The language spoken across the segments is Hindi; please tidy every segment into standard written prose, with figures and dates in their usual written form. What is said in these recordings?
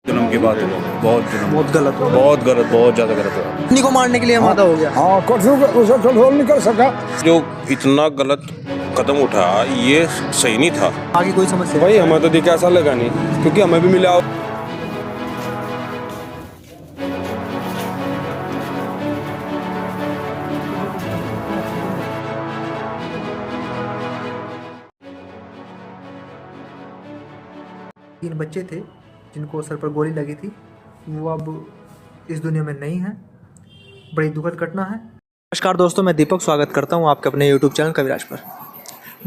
जन्म की बात है, बहुत गलत हो, बहुत गलत, बहुत ज़्यादा गलत है। पत्नी को मारने के लिए आमादा हो गया। हाँ, उसे कंट्रोल नहीं कर सका। जो इतना गलत कदम उठा ये सही नहीं था। आगे कोई समस्या भाई हमें तो देखा ऐसा लगा नहीं, क्योंकि हमें भी मिला। तीन बच्चे थे जिनको सर पर गोली लगी थी, वो अब इस दुनिया में नहीं है। बड़ी दुखद घटना है। नमस्कार दोस्तों, मैं दीपक स्वागत करता हूं आपके अपने YouTube चैनल कविराज पर।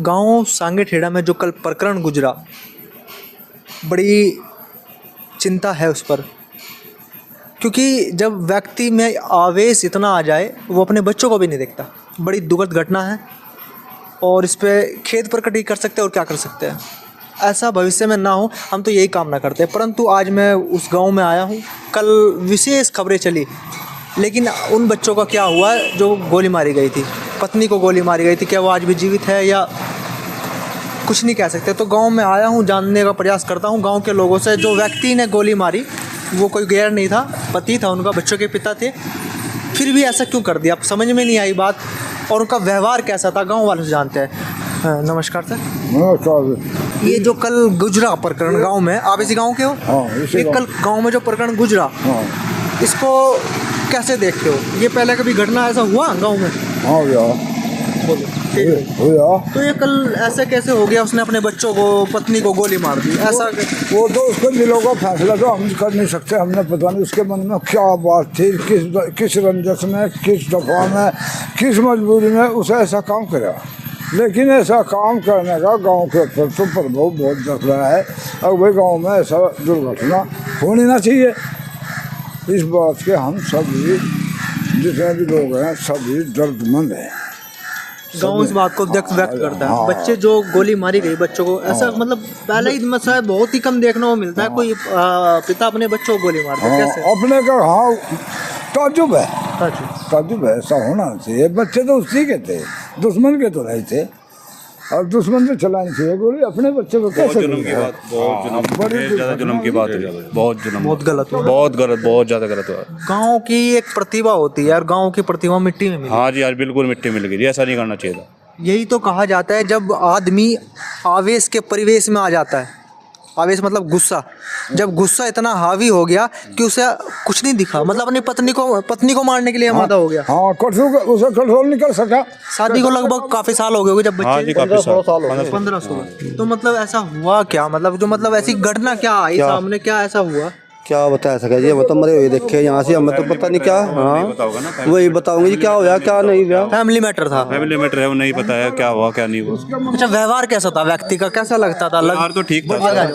गांव सांगेठेड़ा में जो कल प्रकरण गुजरा, बड़ी चिंता है उस पर, क्योंकि जब व्यक्ति में आवेश इतना आ जाए वो अपने बच्चों को भी नहीं देखता। बड़ी दुखद घटना है और इस पर खेद प्रकट ही कर सकते हैं और क्या कर सकते हैं। ऐसा भविष्य में ना हो, हम तो यही कामना करते हैं। परंतु आज मैं उस गांव में आया हूं। कल विशेष खबरें चली, लेकिन उन बच्चों का क्या हुआ जो गोली मारी गई थी, पत्नी को गोली मारी गई थी, क्या वो आज भी जीवित है या कुछ नहीं कह सकते। तो गांव में आया हूं, जानने का प्रयास करता हूं गांव के लोगों से। जो व्यक्ति ने गोली मारी वो कोई गैर नहीं था, पति था उनका, बच्चों के पिता थे। फिर भी ऐसा क्यों कर दिया, अब समझ में नहीं आई बात। और उनका व्यवहार कैसा था, गाँव वाले से जानते हैं। नमस्कार सर। नमस्कार। ये जो कल गुजरा प्रकरण गांव में, आप इसी गांव के हो? हाँ, इसी ये गाँव। कल गांव में जो प्रकरण गुजरा, हाँ, इसको कैसे देखते हो? ये पहले कभी घटना ऐसा हुआ गांव में? हाँ भैया, बोलो। भैया तो ये कल ऐसे कैसे हो गया? उसने अपने बच्चों को, पत्नी को गोली मार दी, ऐसा? वो तो उसके दिलों का फैसला तो हम कर नहीं सकते। हमने पता नहीं उसके मन में क्या बात थी, किस रंजस में, किस दफा में, किस मजबूरी में उसे ऐसा काम करा। लेकिन ऐसा काम करने का गांव के ऊपर तो प्रभाव बहुत दिख रहा है। अब भाई गांव में ऐसा दुर्घटना होनी ना चाहिए। इस बात के हम सभी जितने भी लोग हैं सभी दर्दमंद हैं। गांव इस बात को व्यक्त करता है। हाँ। बच्चे जो गोली मारी गई, बच्चों को ऐसा मतलब पहले ही मसला बहुत ही कम देखने को मिलता है। कोई पिता अपने बच्चों को गोली मारता है, कैसे? अपने का हाँ ताजुब है, अच्छा। ताजुब है। ऐसा होना चाहिए। बच्चे तो उसी के थे, दुश्मन के तो नहीं थे। और दुश्मन पे चलानी चाहिए गोली, अपने बच्चे को कैसे? जन्म की बात, बहुत ज़्यादा जन्म की बात है, बहुत जन्म, बहुत गलत हुआ। बहुत गलत, बहुत ज़्यादा गलत हुआ। गांव की एक प्रतिभा होती है और गांव की प्रतिभा मिट्टी में मिली। हाँ जी, आज बिल्कुल मिट्टी मिल गई। ऐसा नहीं करना चाहिए था। यही तो कहा जाता है, जब आदमी आवेश के परिवेश में आ जाता है, आवेश मतलब गुस्सा, जब गुस्सा इतना हावी हो गया कि उसे कुछ नहीं दिखा, मतलब अपनी पत्नी को मारने के लिए आमादा हो गया। हाँ, उसे कंट्रोल नहीं कर सका। शादी को लगभग काफी साल हो गए होंगे, जब हाँ जी, बच्चे काफी साल, 15-16। तो मतलब ऐसा हुआ क्या, मतलब ऐसी घटना क्या आई सामने, क्या ऐसा हुआ? क्या बता सके जी, हम तो मरे हुए देखे यहाँ से, हमें तो पता नहीं क्या। हाँ, वही बताऊंगे जी क्या हुआ क्या नहीं हुआ। फैमिली मैटर था, फैमिली मैटर है, वो नहीं पता है क्या हुआ क्या नहीं हुआ। अच्छा, व्यवहार कैसा था व्यक्ति का, कैसा लगता था? व्यवहार तो ठीक था, आगे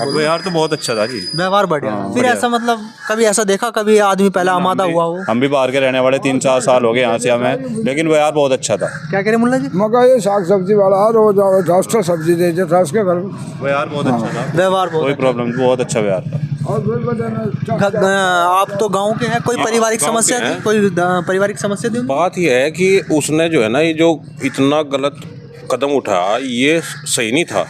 व्यवहार तो बहुत अच्छा था जी, व्यवहार बढ़िया। फिर ऐसा मतलब कभी ऐसा देखा, कभी आदमी पहले आमादा हुआ हो? हम भी बाहर के रहने वाले, 3-4 साल हो गए यहाँ से हमें, लेकिन व्यवहार बहुत अच्छा था। क्या कह रहे मुल्ला जी? मगर ये साग सब्जी वाला रोज एक्स्ट्रा सब्जी देते था उसके घर में। व्यवहार बहुत अच्छा था, व्यवहार कोई प्रॉब्लम, बहुत अच्छा व्यवहार था। और फिर बजाना आप तो गांव के हैं, कोई पारिवारिक समस्या थी? कोई पारिवारिक समस्या थी? बात यह है कि उसने जो है ना, ये जो इतना गलत कदम उठा ये सही नहीं था।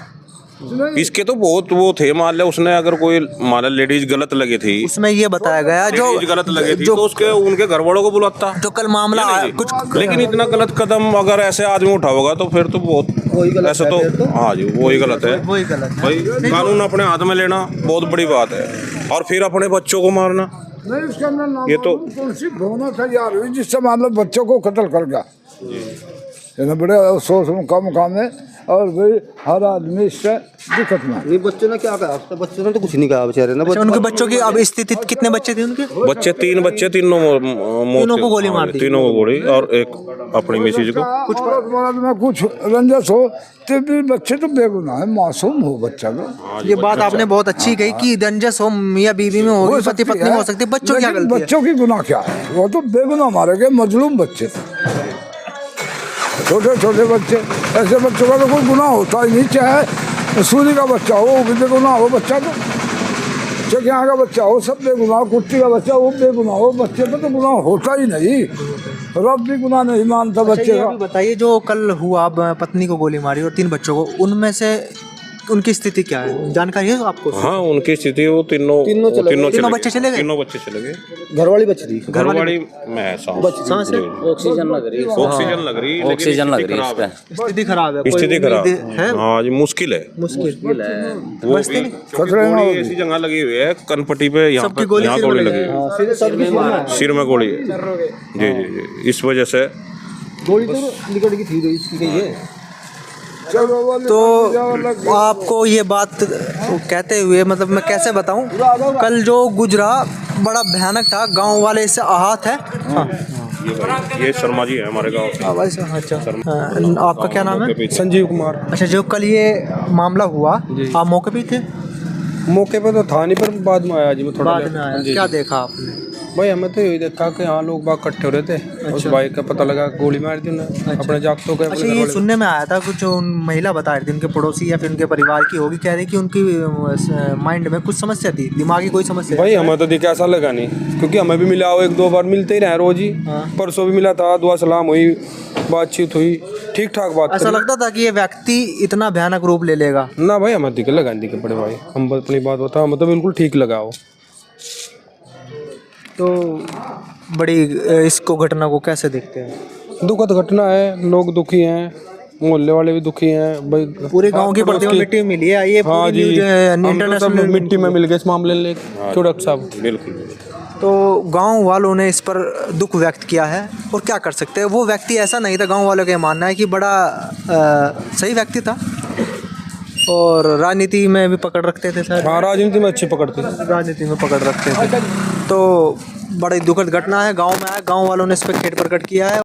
इसके तो बहुत वो थे, मान लिया उसने अगर कोई मान लिया लेडीज गलत लगे थी, उसमें ये बताया गया जो लेडीज गलत लगे थी तो उसके उनके घर वालों को बुलाता। जो कल मामला कुछ, लेकिन इतना गलत कदम अगर ऐसे आदमी उठा होगा तो फिर तो बहुत ऐसा तो हाँ जी, वही गलत है। वही गलत है। भाई कानून अपने हाथ में लेना बहुत बड़ी बात है, और फिर अपने बच्चों को मारना, नहीं, उसके अंदर ये तो तुलसी होना तैयार हुई जिससे मान लो बच्चों को कत्ल कर गया। ये बड़े अफसोस का मुकाम है। और भाई हर आदमी इससे दिक्कत में। ये बच्चों ने क्या कहा, तो बच्चों ने तो कुछ नहीं कहा बेचारे ने। उनके बच्चों की अब स्थिति, कितने बच्चे थे उनके? बच्चे 3 बच्चे, तीनों को गोली मार दी। तीनों को गोली, और एक अपनी मिसेज को। कुछ औरत में कुछ रंजस हो तो भी बच्चे तो बेगुनाह है, मासूम हो बच्चा को। ये बात आपने बहुत अच्छी कही कि रंजस हो मियां बीवी में होगी, पति पत्नी में हो सकती है, बच्चों की क्या गलती है? बच्चों की गुनाह क्या है? वो तो बेगुनाह मारे गए, मजलूम बच्चे, छोटे छोटे बच्चे। ऐसे बच्चों का तो कोई गुनाह होता ही नहीं, चाहे सूरी का बच्चा हो वो भी बेगुनाह हो, बच्चा तो चकिया का बच्चा हो सब बेगुनाह, कुत्ती का बच्चा वो बेगुनाह हो, बच्चे पे तो गुनाह होता ही नहीं। रब भी गुनाह नहीं मानता बच्चे का। बताइए, जो कल हुआ, पत्नी को गोली मारी और 3 बच्चों को, उनमें से उनकी स्थिति क्या है, जानकारी है आपको? हाँ उनकी स्थिति वो तीनों तीनों बच्चे चले गए? तीनों बच्चे चले गए। घरवाली बच्ची थी, घरवाली में सांस है? ऑक्सीजन लग रही ऑक्सीजन लग रही है इस पे। स्थिति खराब है, कोई स्थिति खराब उम्मीद है? हाँ जी मुश्किल है। मुश्किल वो भी गोली ऐसी जगह लगी हुई है कनपट्टी पे, यहाँ सबकी पे गोली यहाँ सिर में गोली लगी लगी हुई है, सिर में गोली है। जी जी जी इस वजह से गोली तो निकल गई थी इसकी कही है। तो आपको ये बात कहते हुए मतलब मैं कैसे बताऊं, कल जो गुजरा बड़ा भयानक था, गांव वाले इससे आहत है। हाँ। ये शर्मा जी है हमारे गाँव के। अच्छा, आपका क्या नाम है? संजीव कुमार। अच्छा, जो कल ये मामला हुआ आप मौके पे थे? मौके पे तो था नहीं, पर बाद में आया जी, मैं थोड़ा बाद में आया, क्या देखा आपने? भाई हमें तो यही देखा कि यहाँ लोग बाग इकट्ठे हो रहे थे। उस बाइक का पता लगा, गोली मार दी उन्होंने अपने जागतों के। अच्छा, ये सुनने में आया था कुछ उन महिला बता रही थी, उनके पड़ोसी या फिर उनके परिवार की होगी, कह रही कि उनकी माइंड में कुछ समस्या थी, दिमागी कोई समस्या। भाई हमें तो दिखा ऐसा लगा नहीं, क्योंकि हमें भी मिला हो, 1-2 बार मिलते ही रहे रोज ही। परसों भी मिला था, दुआ सलाम हुई, बातचीत हुई, ठीक ठाक बात। ऐसा लगता था कि ये व्यक्ति इतना भयानक रूप ले लेगा ना? भाई हमें दिखे लगा दिखे बड़े भाई, हम अपनी बात बताओ, हमें तो बिल्कुल ठीक लगा हो। तो बड़ी इसको घटना को कैसे देखते हैं? दुखद घटना है, लोग दुखी हैं, मोहल्ले वाले भी दुखी हैं भाई। पूरे गांव की प्रतिमा मिट्टी में मिली है, ये हाँ जी, इंटरनेशनल मिट्टी में मिल गए इस मामले में चुड़क साहब। बिल्कुल। तो गांव वालों ने इस पर दुख व्यक्त किया है और क्या कर सकते हैं। वो व्यक्ति ऐसा नहीं था, गांव वालों का मानना है कि बड़ा सही व्यक्ति था और राजनीति में भी पकड़ रखते थे सर। हाँ राजनीति में अच्छी पकड़ते, राजनीति में पकड़ रखते थे। तो बड़ी दुखद घटना है, गांव में आया, गांव वालों ने इस पर खेद प्रकट किया है।